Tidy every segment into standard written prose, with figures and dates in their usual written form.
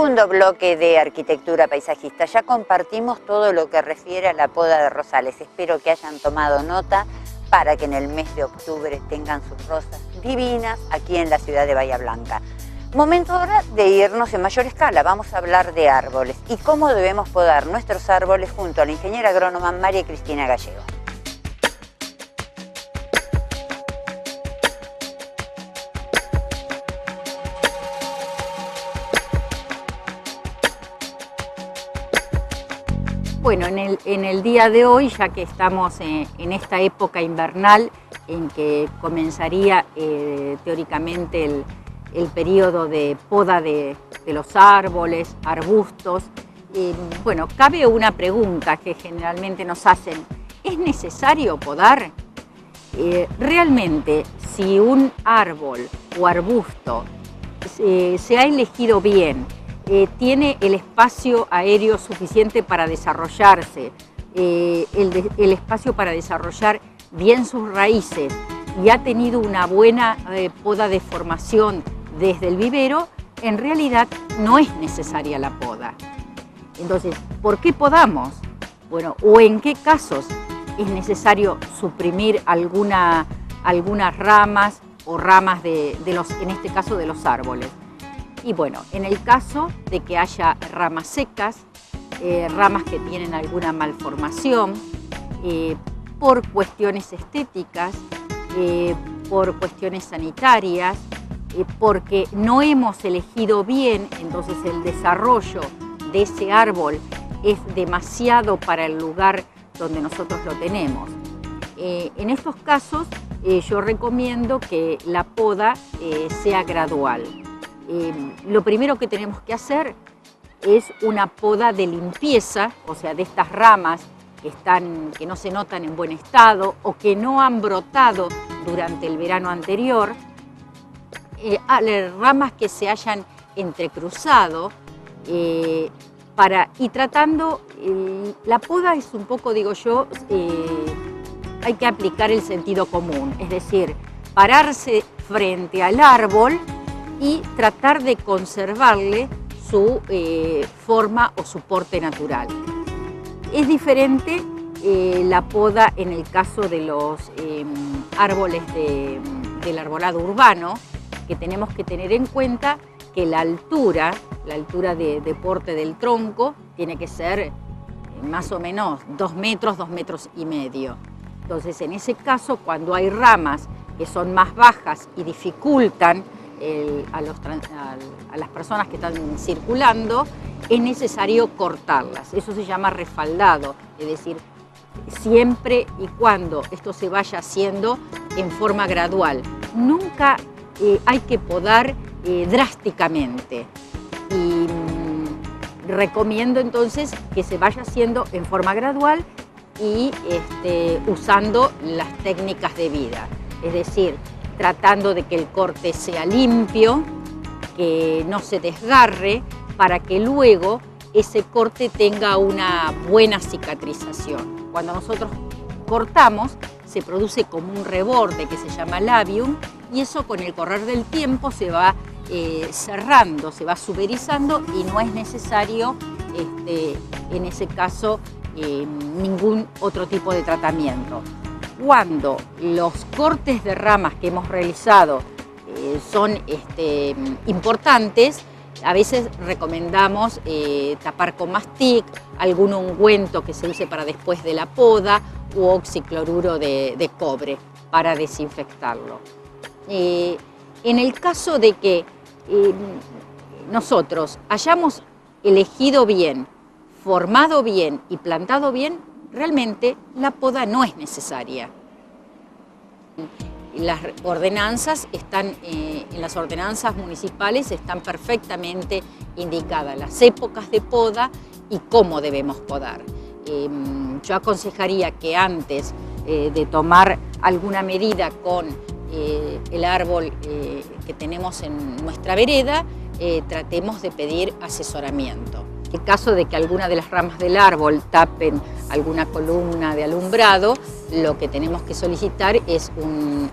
segundo bloque de Arquitectura Paisajista. Ya compartimos todo lo que refiere a la poda de rosales. Espero que hayan tomado nota para que en el mes de octubre tengan sus rosas divinas aquí en la ciudad de Bahía Blanca. Momento ahora de irnos en mayor escala. Vamos a hablar de árboles y cómo debemos podar nuestros árboles junto a la ingeniera agrónoma María Cristina Gallego. Bueno, en el día de hoy, ya que estamos en esta época invernal en que comenzaría teóricamente el periodo de poda de los árboles, arbustos, bueno, cabe una pregunta que generalmente nos hacen: ¿es necesario podar? Realmente, si un árbol o arbusto se ha elegido bien, tiene el espacio aéreo suficiente para desarrollarse, el espacio para desarrollar bien sus raíces y ha tenido una buena poda de formación desde el vivero, en realidad no es necesaria la poda. Entonces, ¿por qué podamos? Bueno, o en qué casos es necesario suprimir algunas ramas o ramas en este caso de los árboles. Y bueno, en el caso de que haya ramas secas, ramas que tienen alguna malformación, por cuestiones estéticas, por cuestiones sanitarias, porque no hemos elegido bien, entonces el desarrollo de ese árbol es demasiado para el lugar donde nosotros lo tenemos. En estos casos yo recomiendo que la poda sea gradual. Lo primero que tenemos que hacer es una poda de limpieza, o sea, de estas ramas que no se notan en buen estado o que no han brotado durante el verano anterior, ramas que se hayan entrecruzado, y tratando, la poda es un poco, digo yo, hay que aplicar el sentido común, es decir, pararse frente al árbol y tratar de conservarle su forma o su porte natural. Es diferente la poda en el caso de los árboles del arbolado urbano, que tenemos que tener en cuenta que la altura de porte del tronco tiene que ser más o menos 2 metros, 2 metros y medio. Entonces, en ese caso, cuando hay ramas que son más bajas y dificultan a las personas que están circulando, es necesario cortarlas. Eso se llama refaldado, es decir, siempre y cuando esto se vaya haciendo en forma gradual. Nunca hay que podar drásticamente y recomiendo entonces que se vaya haciendo en forma gradual y usando las técnicas de vida, es decir, tratando de que el corte sea limpio, que no se desgarre, para que luego ese corte tenga una buena cicatrización. Cuando nosotros cortamos, se produce como un reborde que se llama labium, y eso con el correr del tiempo se va cerrando, se va suberizando y no es necesario, en ese caso, ningún otro tipo de tratamiento. Cuando los cortes de ramas que hemos realizado son importantes, a veces recomendamos tapar con mastic, algún ungüento que se use para después de la poda u oxicloruro de cobre para desinfectarlo. En el caso de que nosotros hayamos elegido bien, formado bien y plantado bien, realmente la poda no es necesaria. Las ordenanzas en las ordenanzas municipales están perfectamente indicadas las épocas de poda y cómo debemos podar. Yo aconsejaría que antes de tomar alguna medida con el árbol que tenemos en nuestra vereda, tratemos de pedir asesoramiento. En caso de que alguna de las ramas del árbol tapen alguna columna de alumbrado, lo que tenemos que solicitar es un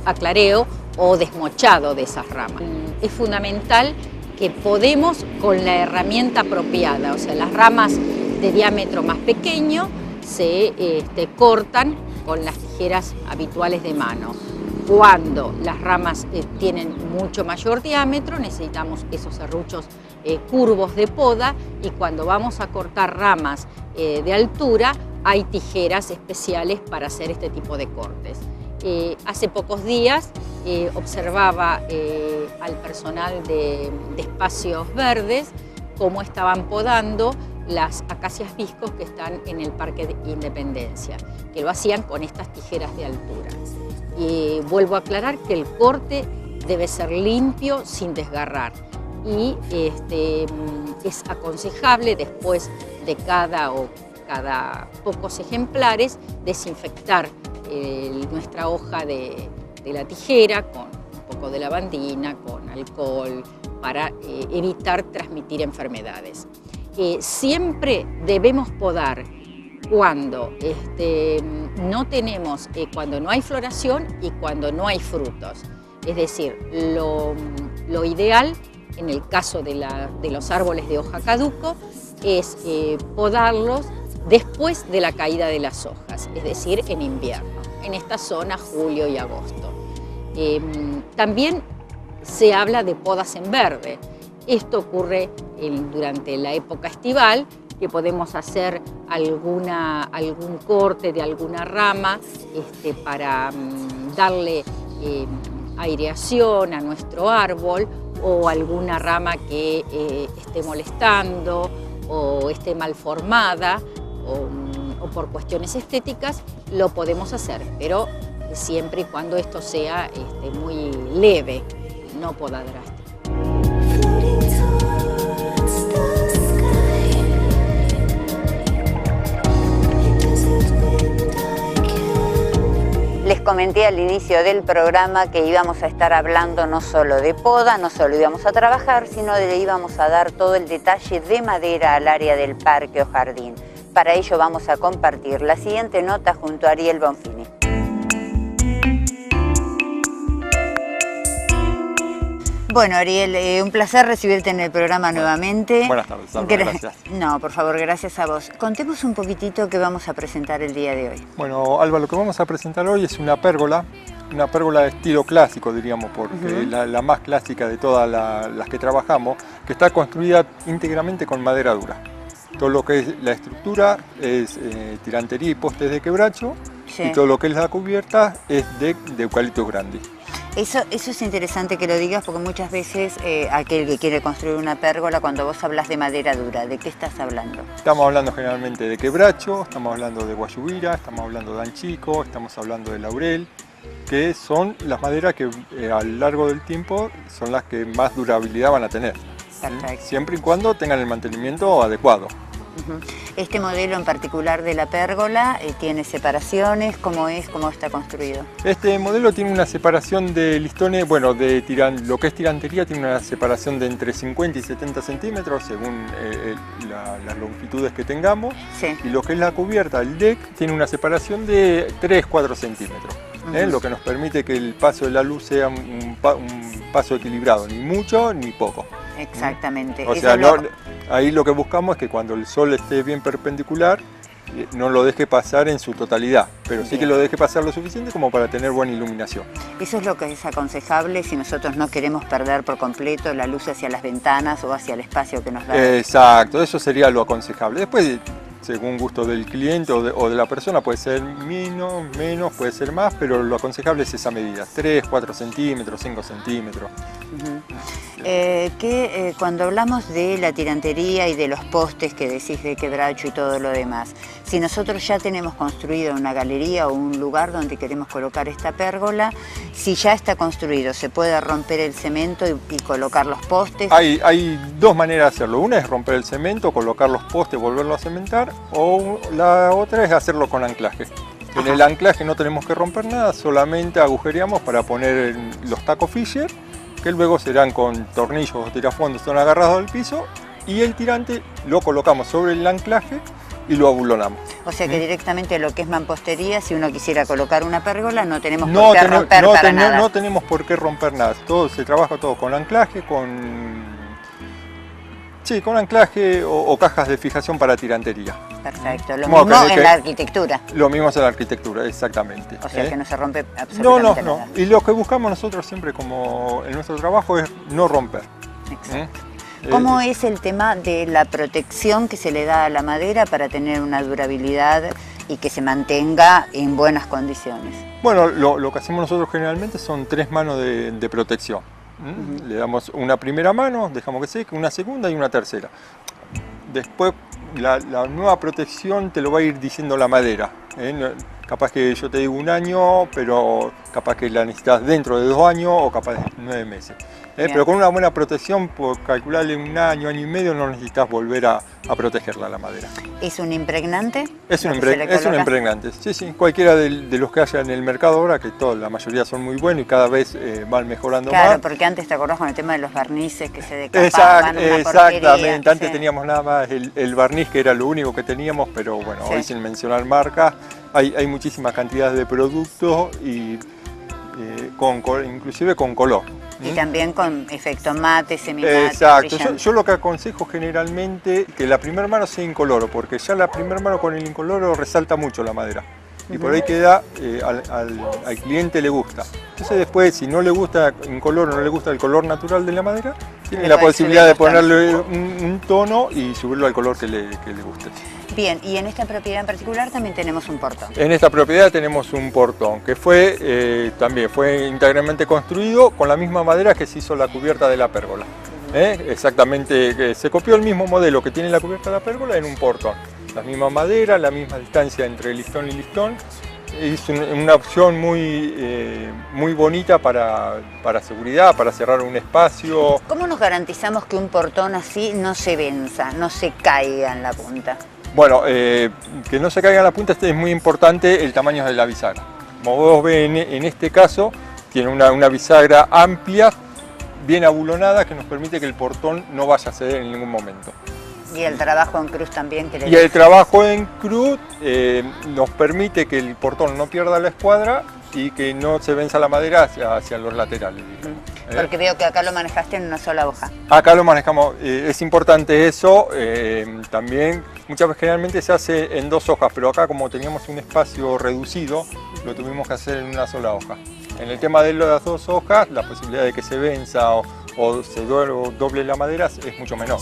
aclareo o desmochado de esas ramas. Es fundamental que podemos con la herramienta apropiada, o sea, las ramas de diámetro más pequeño se cortan con las tijeras habituales de mano. Cuando las ramas tienen mucho mayor diámetro, necesitamos esos serruchos curvos de poda, y cuando vamos a cortar ramas de altura, hay tijeras especiales para hacer este tipo de cortes. Hace pocos días observaba al personal de espacios verdes cómo estaban podando las acacias viscos que están en el Parque de Independencia, que lo hacían con estas tijeras de altura. Y vuelvo a aclarar que el corte debe ser limpio, sin desgarrar, y es aconsejable después de cada pocos ejemplares desinfectar nuestra hoja de la tijera con un poco de lavandina, con alcohol, para evitar transmitir enfermedades. Siempre debemos podar cuando cuando no hay floración y cuando no hay frutos. Es decir, lo ideal en el caso de los árboles de hoja caduco es podarlos después de la caída de las hojas, es decir, en invierno, en esta zona julio y agosto. También se habla de podas en verde. Esto ocurre durante la época estival, que podemos hacer algún corte de alguna rama para darle aireación a nuestro árbol, o alguna rama que esté molestando o esté mal formada, o por cuestiones estéticas, lo podemos hacer, pero siempre y cuando esto sea muy leve, no poda drástica. Les comenté al inicio del programa que íbamos a estar hablando no solo de poda, no solo íbamos a trabajar, sino le íbamos a dar todo el detalle de madera al área del parque o jardín. Para ello vamos a compartir la siguiente nota junto a Ariel Bonfini. Bueno, Ariel, un placer recibirte en el programa nuevamente. Buenas tardes, Alba, gracias. No, por favor, gracias a vos. Contemos un poquitito qué vamos a presentar el día de hoy. Bueno, Alba, lo que vamos a presentar hoy es una pérgola de estilo clásico, diríamos, porque la más clásica de todas las que trabajamos, que está construida íntegramente con madera dura. Todo lo que es la estructura es tirantería y postes de quebracho, sí, y todo lo que es la cubierta es de eucaliptus grande. Eso es interesante que lo digas, porque muchas veces aquel que quiere construir una pérgola, cuando vos hablas de madera dura, ¿de qué estás hablando? Estamos hablando generalmente de quebracho, estamos hablando de guayubira, estamos hablando de anchico, estamos hablando de laurel, que son las maderas que a lo largo del tiempo son las que más durabilidad van a tener. Perfecto. Siempre y cuando tengan el mantenimiento adecuado. Este modelo en particular de la pérgola tiene separaciones, ¿cómo está construido? Este modelo tiene una separación de listones, bueno, lo que es tirantería tiene una separación de entre 50 y 70 centímetros según las longitudes que tengamos, sí, y lo que es la cubierta, el deck, tiene una separación de 3-4 centímetros, lo que nos permite que el paso de la luz sea un paso equilibrado, ni mucho ni poco. Exactamente. O sea, ahí lo que buscamos es que cuando el sol esté bien perpendicular, no lo deje pasar en su totalidad, pero sí que lo deje pasar lo suficiente como para tener buena iluminación. Eso es lo que es aconsejable si nosotros no queremos perder por completo la luz hacia las ventanas o hacia el espacio que nos da. Exacto, eso sería lo aconsejable. Después, según gusto del cliente o de la persona, puede ser menos, puede ser más, pero lo aconsejable es esa medida, 3-4 centímetros, 5 centímetros. Cuando hablamos de la tirantería y de los postes que decís de quebracho y todo lo demás, si nosotros ya tenemos construido una galería o un lugar donde queremos colocar esta pérgola, si ya está construido, ¿se puede romper el cemento y colocar los postes? Hay dos maneras de hacerlo. Una es romper el cemento, colocar los postes, volverlo a cementar, o la otra es hacerlo con anclaje. En el anclaje no tenemos que romper nada, solamente agujereamos para poner los tacos Fisher, que luego serán con tornillos o tirafondos, son agarrados al piso, y el tirante lo colocamos sobre el anclaje y lo abulonamos. O sea que directamente lo que es mampostería, si uno quisiera colocar una pérgola, no tenemos por qué romper nada. No tenemos por qué romper nada. Se trabaja todo con anclaje, con Sí, con anclaje o cajas de fijación para tirantería. Perfecto, lo Como mismo que- en la arquitectura. Lo mismo es en la arquitectura, exactamente. O sea que no se rompe No, absolutamente no, nada. no. Y lo que buscamos nosotros siempre como en nuestro trabajo es no romper. Exacto. ¿Eh? ¿Cómo es el tema de la protección que se le da a la madera para tener una durabilidad y que se mantenga en buenas condiciones? Bueno, lo que hacemos nosotros generalmente son 3 manos de protección. Le damos una primera mano, dejamos que seque, una segunda y una tercera. Después la nueva protección te lo va a ir diciendo la madera. Capaz que yo te digo 1 año, pero capaz que la necesitas dentro de 2 años o capaz de 9 meses. Pero con una buena protección, por calcularle 1 año, año y medio, no necesitas volver a protegerla la madera. ¿Es un impregnante? Es un lo que se le coloca? impregnante. Sí, sí. Cualquiera de los que haya en el mercado ahora, que la mayoría son muy buenos y cada vez van mejorando Claro, más. porque antes te acordás con el tema de los barnices que se decapaban, una Exactamente, porquería. antes Sí. teníamos nada más el barniz, que era lo único que teníamos, pero bueno, Sí. hoy sin mencionar marcas, hay muchísimas cantidades de productos y inclusive con color. Y también con efecto mate, semimate, Exacto, brillante. yo lo que aconsejo generalmente que la primera mano sea incoloro, porque ya la primera mano con el incoloro resalta mucho la madera. Y por ahí queda, al cliente le gusta. Entonces después, si no le gusta incoloro, no le gusta el color natural de la madera, tiene Le la puede posibilidad subir de ponerle un tono y subirlo al color que le guste. Bien, y en esta propiedad en particular también tenemos un portón. En esta propiedad tenemos un portón que también fue íntegramente construido con la misma madera que se hizo la cubierta de la pérgola. Exactamente, se copió el mismo modelo que tiene la cubierta de la pérgola en un portón. La misma madera, la misma distancia entre listón y listón. Es una opción muy bonita para seguridad, para cerrar un espacio. ¿Cómo nos garantizamos que un portón así no se venza, no se caiga en la punta? Bueno, que no se caiga en la punta es muy importante el tamaño de la bisagra. Como vos ves en este caso, tiene una bisagra amplia, bien abulonada, que nos permite que el portón no vaya a ceder en ningún momento. Y el trabajo en cruz también. Que le Y el trabajo en cruz nos permite que el portón no pierda la escuadra y que no se venza la madera hacia los laterales. Porque veo que acá lo manejaste en una sola hoja. Acá lo manejamos, es importante eso, también muchas veces generalmente se hace en 2 hojas, pero acá como teníamos un espacio reducido, lo tuvimos que hacer en una sola hoja. En el tema de las 2 hojas, la posibilidad de que se venza o se doble la madera es mucho menor.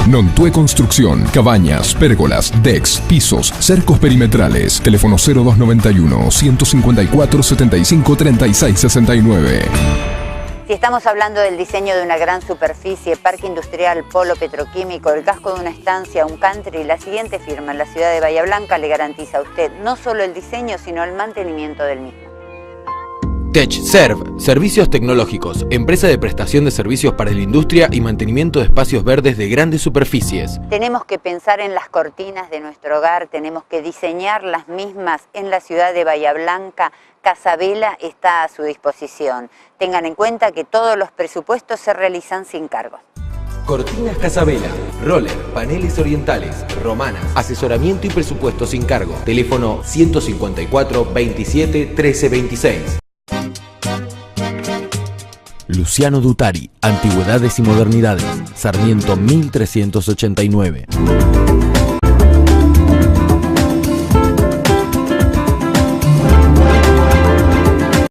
Nontue Construcción, cabañas, pérgolas, decks, pisos, cercos perimetrales. Teléfono 0291 154 75 36 69. Si estamos hablando del diseño de una gran superficie, parque industrial, polo petroquímico, el casco de una estancia, un country, la siguiente firma en la ciudad de Bahía Blanca le garantiza a usted no solo el diseño, sino el mantenimiento del mismo. TechServ, servicios tecnológicos, empresa de prestación de servicios para la industria y mantenimiento de espacios verdes de grandes superficies. Tenemos que pensar en las cortinas de nuestro hogar, tenemos que diseñar las mismas en la ciudad de Bahía Blanca. Casabela está a su disposición. Tengan en cuenta que todos los presupuestos se realizan sin cargo. Cortinas Casabela, roller, paneles orientales, romanas, asesoramiento y presupuesto sin cargo. Teléfono 154 27 13 26. Luciano Dutari, Antigüedades y Modernidades, Sarmiento 1389.